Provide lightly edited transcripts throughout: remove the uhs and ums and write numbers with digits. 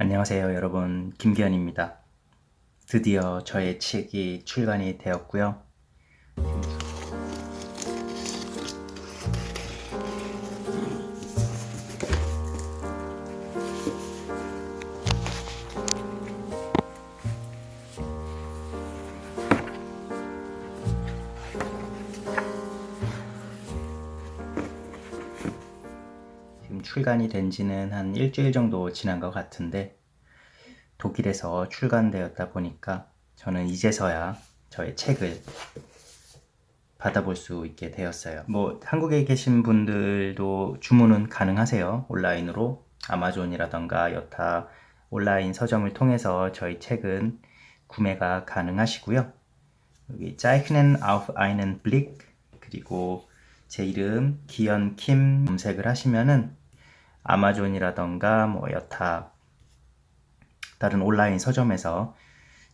안녕하세요 여러분, 김기현입니다. 드디어 저의 책이 출간이 되었고요. 지금 출간이 된 지는 한 일주일 정도 지난 것 같은데, 독일에서 출간되었다 보니까 저는 이제서야 저의 책을 받아볼 수 있게 되었어요. 한국에 계신 분들도 주문은 가능하세요. 온라인으로 아마존이라던가 여타 온라인 서점을 통해서 저희 책은 구매가 가능하시고요. 여기 Zeichnen auf einen Blick, 그리고 제 이름 기현 킴 검색을 하시면은 아마존이라던가 여타 다른 온라인 서점에서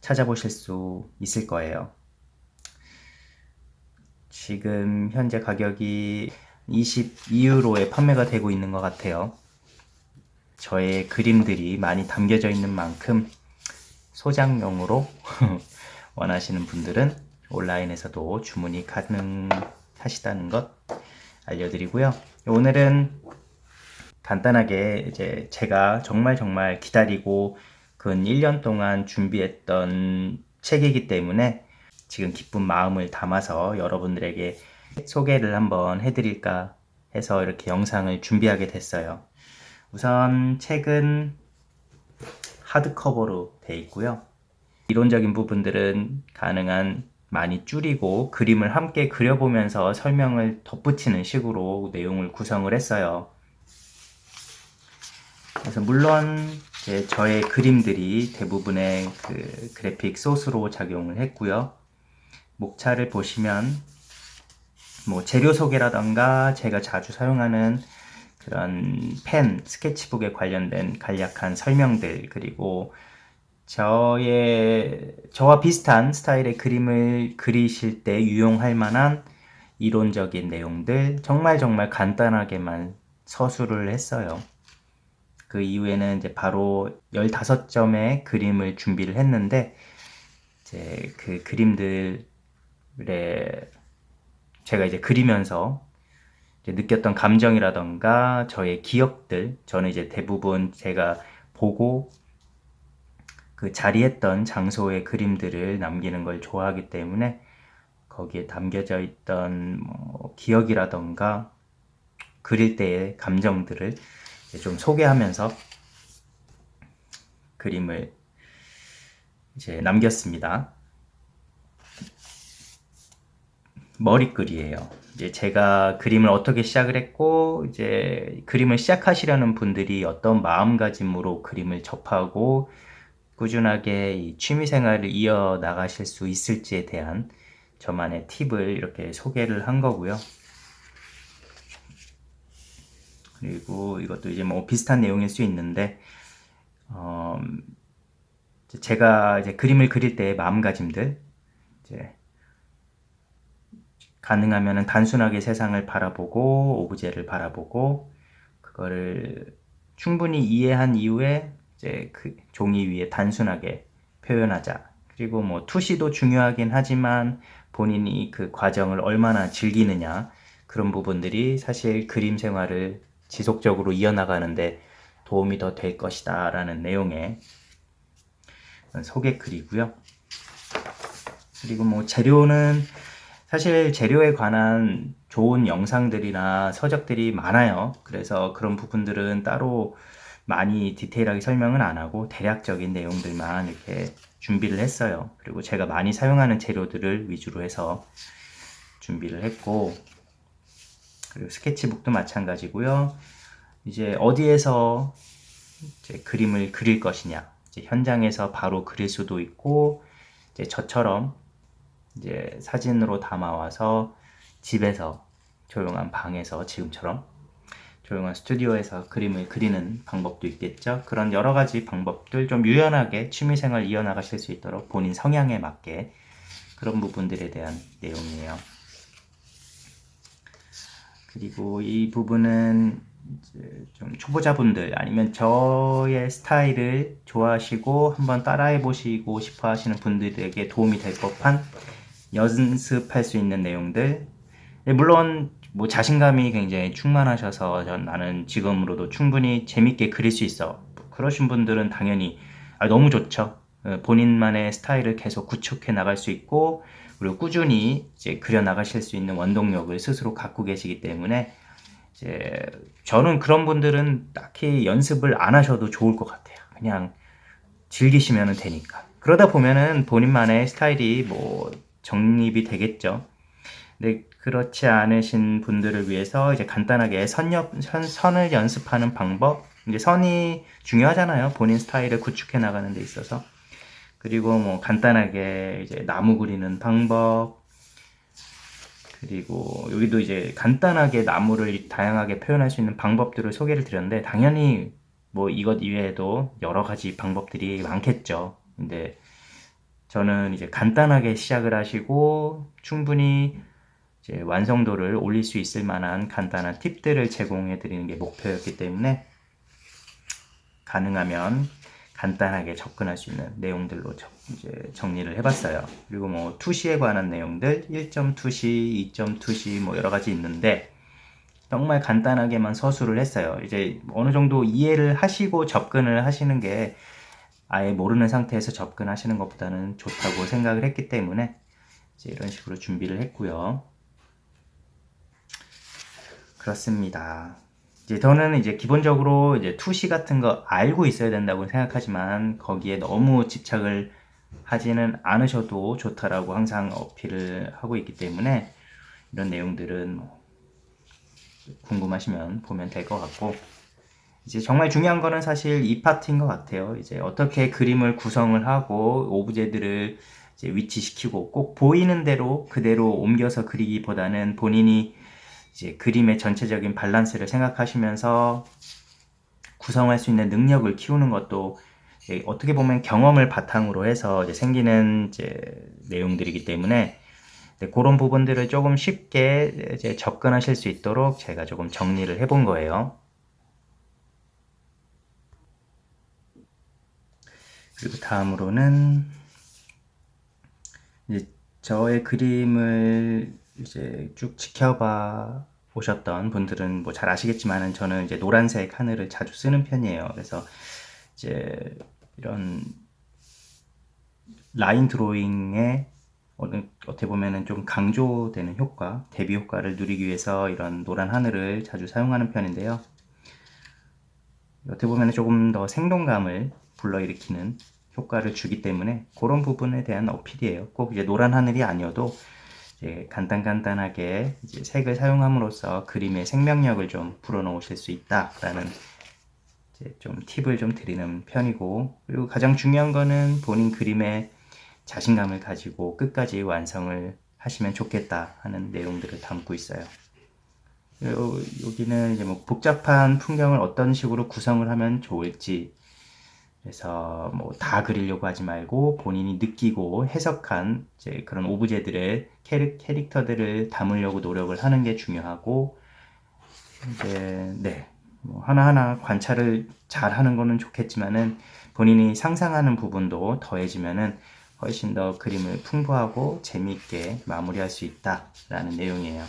찾아보실 수 있을 거예요. 지금 현재 가격이 22유로에 판매가 되고 있는 것 같아요. 저의 그림들이 많이 담겨져 있는 만큼 소장용으로 원하시는 분들은 온라인에서도 주문이 가능하시다는 것 알려드리고요. 오늘은 간단하게 이제 제가 정말 기다리고 근 1년 동안 준비했던 책이기 때문에 지금 기쁜 마음을 담아서 여러분들에게 소개를 한번 해드릴까 해서 이렇게 영상을 준비하게 됐어요. 우선 책은 하드커버로 되어 있고요. 이론적인 부분들은 가능한 많이 줄이고 그림을 함께 그려보면서 설명을 덧붙이는 식으로 내용을 구성을 했어요. 그래서 물론 저의 그림들이 대부분의 그 그래픽 소스로 작용을 했고요. 목차를 보시면 재료 소개라던가 제가 자주 사용하는 그런 펜, 스케치북에 관련된 간략한 설명들, 그리고 저와 비슷한 스타일의 그림을 그리실 때 유용할 만한 이론적인 내용들 정말 간단하게만 서술을 했어요. 그 이후에는 이제 바로 15점의 그림을 준비를 했는데, 이제 그 그림들에 제가 이제 그리면서 이제 느꼈던 감정이라던가 저의 기억들, 저는 이제 대부분 제가 보고 그 자리했던 장소의 그림들을 남기는 걸 좋아하기 때문에 거기에 담겨져 있던 기억이라던가 그릴 때의 감정들을 좀 소개하면서 그림을 이제 남겼습니다. 머리글이에요. 이제 제가 그림을 어떻게 시작을 했고, 이제 그림을 시작하시려는 분들이 어떤 마음가짐으로 그림을 접하고 꾸준하게 이 취미 생활을 이어 나가실 수 있을지에 대한 저만의 팁을 이렇게 소개를 한 거고요. 그리고 이것도 이제 비슷한 내용일 수 있는데, 제가 이제 그림을 그릴 때의 마음가짐들, 이제 가능하면 단순하게 세상을 바라보고 오브제를 바라보고 그거를 충분히 이해한 이후에 이제 그 종이 위에 단순하게 표현하자. 그리고 투시도 중요하긴 하지만 본인이 그 과정을 얼마나 즐기느냐, 그런 부분들이 사실 그림 생활을 지속적으로 이어나가는데 도움이 더 될 것이다 라는 내용의 소개글이고요. 그리고 재료는 사실 재료에 관한 좋은 영상들이나 서적들이 많아요. 그래서 그런 부분들은 따로 많이 디테일하게 설명은 안 하고 대략적인 내용들만 이렇게 준비를 했어요. 그리고 제가 많이 사용하는 재료들을 위주로 해서 준비를 했고, 그리고 스케치북도 마찬가지고요. 이제 어디에서 이제 그림을 그릴 것이냐, 이제 현장에서 바로 그릴 수도 있고, 이제 저처럼 이제 사진으로 담아와서 집에서 조용한 방에서 지금처럼 조용한 스튜디오에서 그림을 그리는 방법도 있겠죠. 그런 여러 가지 방법들, 좀 유연하게 취미생활 이어나가실 수 있도록 본인 성향에 맞게 그런 부분들에 대한 내용이에요. 그리고 이 부분은 이제 좀 초보자분들 아니면 저의 스타일을 좋아하시고 한번 따라해 보시고 싶어 하시는 분들에게 도움이 될 법한 연습할 수 있는 내용들. 물론 뭐 자신감이 굉장히 충만하셔서 나는 지금으로도 충분히 재밌게 그릴 수 있어, 그러신 분들은 당연히 너무 좋죠. 본인만의 스타일을 계속 구축해 나갈 수 있고, 그리고 꾸준히 이제 그려 나가실 수 있는 원동력을 스스로 갖고 계시기 때문에, 이제 저는 그런 분들은 딱히 연습을 안 하셔도 좋을 것 같아요. 그냥 즐기시면 되니까. 그러다 보면은 본인만의 스타일이 뭐 정립이 되겠죠. 근데 그렇지 않으신 분들을 위해서 이제 간단하게 선을 연습하는 방법. 이제 선이 중요하잖아요, 본인 스타일을 구축해 나가는 데 있어서. 그리고 뭐 간단하게 이제 나무 그리는 방법, 그리고 여기도 이제 간단하게 나무를 다양하게 표현할 수 있는 방법들을 소개를 드렸는데, 당연히 뭐 이것 이외에도 여러 가지 방법들이 많겠죠. 근데 저는 이제 간단하게 시작을 하시고 충분히 이제 완성도를 올릴 수 있을 만한 간단한 팁들을 제공해 드리는 게 목표였기 때문에, 가능하면 간단하게 접근할 수 있는 내용들로 이제 정리를 해봤어요. 그리고 뭐 투시에 관한 내용들, 1점 투시, 2점 투시 뭐 여러 가지 있는데, 정말 간단하게만 서술을 했어요. 이제 어느 정도 이해를 하시고 접근을 하시는 게, 아예 모르는 상태에서 접근하시는 것보다는 좋다고 생각을 했기 때문에 이제 이런 식으로 준비를 했고요. 그렇습니다. 이제 저는 이제 기본적으로 이제 투시 같은 거 알고 있어야 된다고 생각하지만, 거기에 너무 집착을 하지는 않으셔도 좋다라고 항상 어필을 하고 있기 때문에, 이런 내용들은 뭐 궁금하시면 보면 될 것 같고, 이제 정말 중요한 거는 사실 이 파트인 것 같아요. 이제 어떻게 그림을 구성을 하고 오브제들을 이제 위치시키고, 꼭 보이는 대로 그대로 옮겨서 그리기보다는 본인이 이제 그림의 전체적인 밸런스를 생각하시면서 구성할 수 있는 능력을 키우는 것도 어떻게 보면 경험을 바탕으로 해서 이제 생기는 이제 내용들이기 때문에, 그런 부분들을 조금 쉽게 이제 접근하실 수 있도록 제가 조금 정리를 해본 거예요. 그리고 다음으로는 이제 저의 그림을 이제 쭉 지켜봐 오셨던 분들은 뭐 잘 아시겠지만은, 저는 이제 노란색 하늘을 자주 쓰는 편이에요. 그래서 이제 이런 라인 드로잉에 어떻게 보면은 좀 강조되는 효과, 대비 효과를 누리기 위해서 이런 노란 하늘을 자주 사용하는 편인데요. 어떻게 보면 조금 더 생동감을 불러일으키는 효과를 주기 때문에 그런 부분에 대한 어필이에요. 꼭 이제 노란 하늘이 아니어도 이제 간단하게 이제 색을 사용함으로써 그림의 생명력을 좀 불어넣으실 수 있다라는 이제 좀 팁을 좀 드리는 편이고, 그리고 가장 중요한 거는 본인 그림에 자신감을 가지고 끝까지 완성을 하시면 좋겠다 하는 내용들을 담고 있어요. 여기는 이제 뭐 복잡한 풍경을 어떤 식으로 구성을 하면 좋을지, 그래서 뭐 다 그리려고 하지 말고 본인이 느끼고 해석한 이제 그런 오브제들의 캐릭터들을 담으려고 노력을 하는 게 중요하고, 이제 뭐 하나하나 관찰을 잘 하는 거는 좋겠지만은, 본인이 상상하는 부분도 더해지면은 훨씬 더 그림을 풍부하고 재미있게 마무리할 수 있다라는 내용이에요.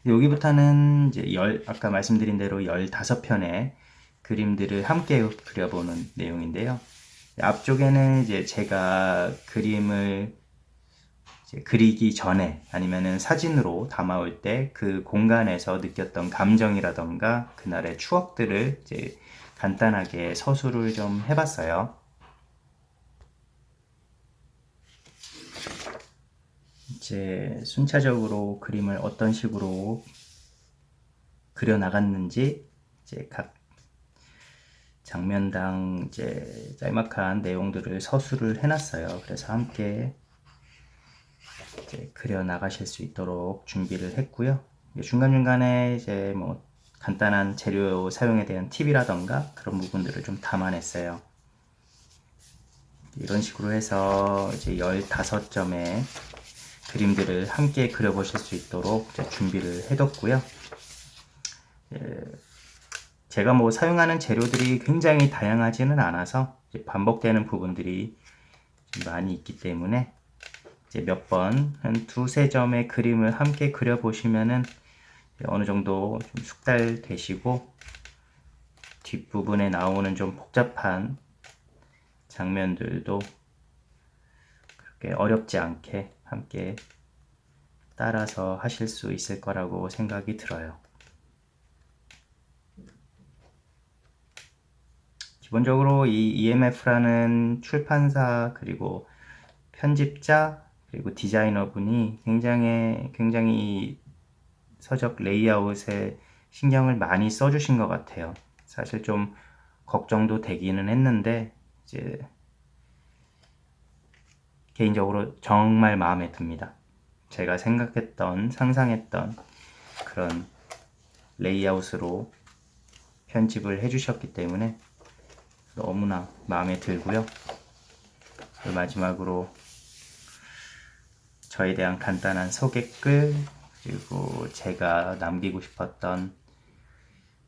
여기부터는 이제 아까 말씀드린 대로 15편의 그림들을 함께 그려보는 내용인데요. 앞쪽에는 이제 제가 그림을 이제 그리기 전에 아니면은 사진으로 담아올 때 그 공간에서 느꼈던 감정이라던가 그날의 추억들을 이제 간단하게 서술을 좀 해봤어요. 이제 순차적으로 그림을 어떤 식으로 그려 나갔는지 이제 각 장면당 이제 짤막한 내용들을 서술을 해놨어요. 그래서 함께 이제 그려 나가실 수 있도록 준비를 했고요. 중간중간에 이제 뭐 간단한 재료 사용에 대한 팁이라던가 그런 부분들을 좀 담아냈어요. 이런 식으로 해서 이제 15점의 그림들을 함께 그려보실 수 있도록 이제 준비를 해뒀고요. 제가 뭐 사용하는 재료들이 굉장히 다양하지는 않아서 이제 반복되는 부분들이 좀 많이 있기 때문에 이제 몇 번, 한 두세 점의 그림을 함께 그려보시면은 어느 정도 좀 숙달되시고 뒷부분에 나오는 좀 복잡한 장면들도 그렇게 어렵지 않게 함께 따라서 하실 수 있을 거라고 생각이 들어요. 기본적으로 이 EMF라는 출판사 그리고 편집자 그리고 디자이너분이 굉장히 서적 레이아웃에 신경을 많이 써주신 것 같아요. 사실 좀 걱정도 되기는 했는데 이제 개인적으로 정말 마음에 듭니다. 제가 상상했던 그런 레이아웃으로 편집을 해주셨기 때문에 너무나 마음에 들고요. 마지막으로 저에 대한 간단한 소개글 그리고 제가 남기고 싶었던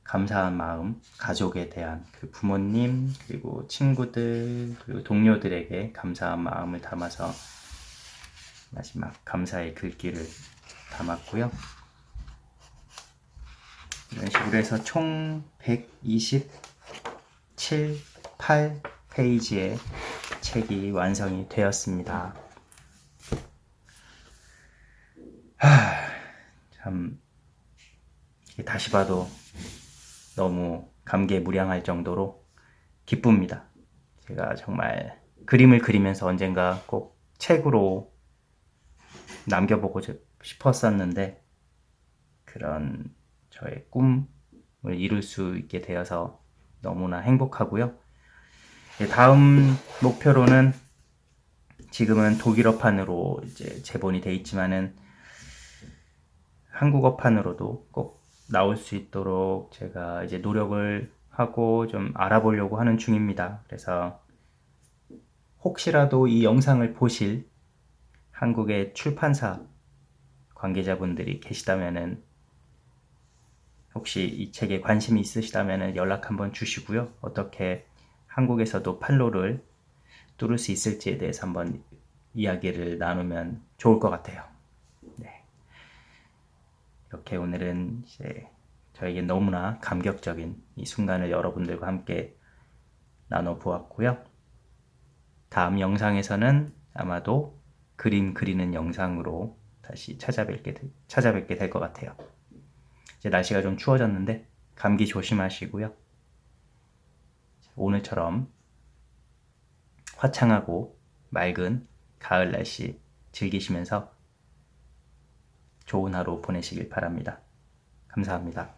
감사한 마음, 가족에 대한 그 부모님 그리고 친구들 그리고 동료들에게 감사한 마음을 담아서 마지막 감사의 글귀를 담았고요. 이런 식으로 해서 총 127, 8페이지의 책이 완성이 되었습니다. 참 다시 봐도 너무 감개무량할 정도로 기쁩니다. 제가 정말 그림을 그리면서 언젠가 꼭 책으로 남겨보고 싶었었는데 그런 저의 꿈을 이룰 수 있게 되어서 너무나 행복하고요. 다음 목표로는 지금은 독일어판으로 이제 제본이 돼 있지만은 한국어판으로도 꼭 나올 수 있도록 제가 이제 노력을 하고 좀 알아보려고 하는 중입니다. 그래서 혹시라도 이 영상을 보실 한국의 출판사 관계자분들이 계시다면은 혹시 이 책에 관심이 있으시다면은 연락 한번 주시고요. 어떻게 한국에서도 판로를 뚫을 수 있을지에 대해서 한번 이야기를 나누면 좋을 것 같아요. 네. 이렇게 오늘은 이제 저에게 너무나 감격적인 이 순간을 여러분들과 함께 나눠보았고요. 다음 영상에서는 아마도 그림 그리는 영상으로 다시 찾아뵙게 될 것 같아요. 이제 날씨가 좀 추워졌는데 감기 조심하시고요. 오늘처럼 화창하고 맑은 가을 날씨 즐기시면서 좋은 하루 보내시길 바랍니다. 감사합니다.